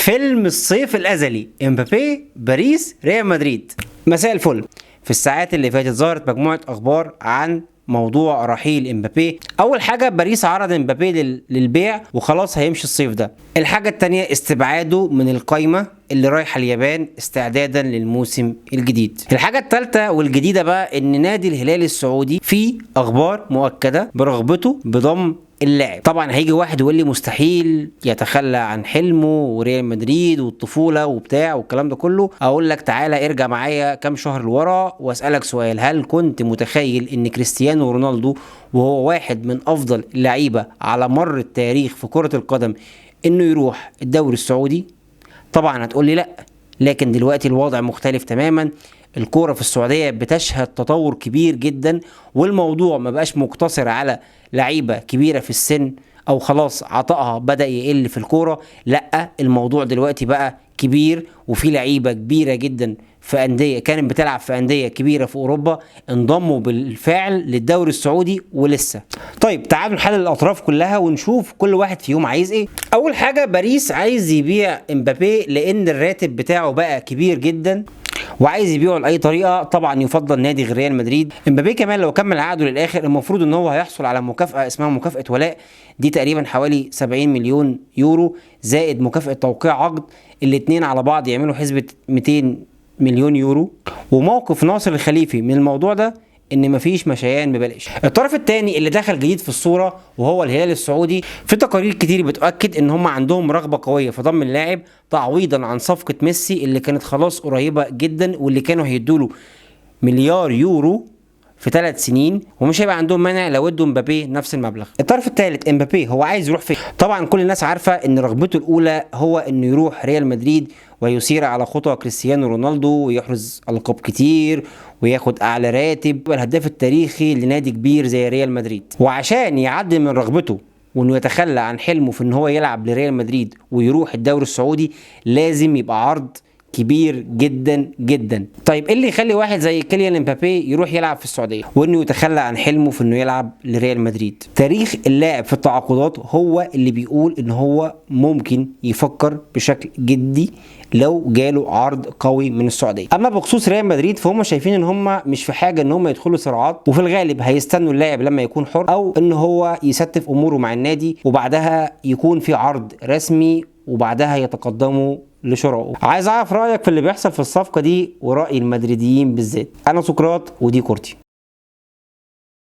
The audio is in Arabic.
فيلم الصيف الازلي، امبابي، باريس، ريال مدريد. مساء الفل. في الساعات اللي فاتت ظهرت مجموعه اخبار عن موضوع رحيل امبابي. اول حاجه باريس عرض امبابي للبيع وخلاص هيمشي الصيف ده. الحاجه التانية استبعاده من القايمه اللي رايحه اليابان استعدادا للموسم الجديد. الحاجه الثالثه والجديده بقى ان نادي الهلال السعودي في اخبار مؤكده برغبته بضم اللاعب. طبعا هيجي واحد يقول لي مستحيل يتخلى عن حلمه وريال مدريد والطفوله وبتاع والكلام ده كله. اقول لك تعالى ارجع معايا كام شهر لورا واسالك سؤال: هل كنت متخيل ان كريستيانو رونالدو وهو واحد من افضل اللعيبه على مر التاريخ في كره القدم انه يروح الدوري السعودي؟ طبعا هتقول لي لا، لكن دلوقتي الوضع مختلف تماما. الكوره في السعوديه بتشهد تطور كبير جدا، والموضوع ما بقاش مقتصر على لعيبه كبيره في السن او خلاص عطائها بدأ يقل في الكوره. لا، الموضوع دلوقتي بقى كبير، وفي لعيبه كبيره جدا في انديه كانت بتلعب في انديه كبيره في اوروبا انضموا بالفعل للدوري السعودي ولسه. طيب تعالوا نحلل الاطراف كلها ونشوف كل واحد فيهم عايز ايه. اول حاجه باريس عايز يبيع امبابي لان الراتب بتاعه بقى كبير جدا وعايز يبيعه لاي طريقه. طبعا يفضل نادي غير ريال مدريد. امبابي كمان لو كمل عقده للاخر المفروض ان هو هيحصل على مكافاه اسمها مكافاه ولاء، دي تقريبا حوالي 70 مليون يورو زائد مكافاه توقيع عقد. الاثنين على بعض يعملوا حسبه 200 مليون يورو. وموقف ناصر الخليفي من الموضوع ده ان مفيش مشيان ببلاش. الطرف الثاني اللي دخل جديد في الصوره وهو الهلال السعودي، في تقارير كتير بتؤكد ان هم عندهم رغبه قويه في ضم اللاعب تعويضا عن صفقه ميسي اللي كانت خلاص قريبه جدا، واللي كانوا هيدوا مليار يورو في 3 سنين، ومش هيبقى عندهم مانع لو ادوا مبابي نفس المبلغ. الطرف الثالث امبابي هو عايز يروح فين؟ طبعا كل الناس عارفه ان رغبته الاولى هو انه يروح ريال مدريد ويسير على خطى كريستيانو رونالدو ويحرز القاب كتير وياخد اعلى راتب والهداف التاريخي لنادي كبير زي ريال مدريد. وعشان يعدل من رغبته وانه يتخلى عن حلمه في ان هو يلعب لريال مدريد ويروح الدوري السعودي لازم يبقى عرض كبير جدا جدا. طيب ايه اللي يخلي واحد زي كيليان امبابي يروح يلعب في السعوديه وانه يتخلى عن حلمه في انه يلعب لريال مدريد؟ تاريخ اللاعب في التعاقدات هو اللي بيقول ان هو ممكن يفكر بشكل جدي لو جاله عرض قوي من السعوديه. اما بخصوص ريال مدريد فهم شايفين ان هم مش في حاجه ان هم يدخلوا صراعات، وفي الغالب هيستنوا اللاعب لما يكون حر او ان هو يستف اموره مع النادي وبعدها يكون في عرض رسمي وبعدها يتقدموا لشرائه. عايز اعرف رايك في اللي بيحصل في الصفقه دي وراي المدريديين بالذات. انا سقراط ودي كورتي.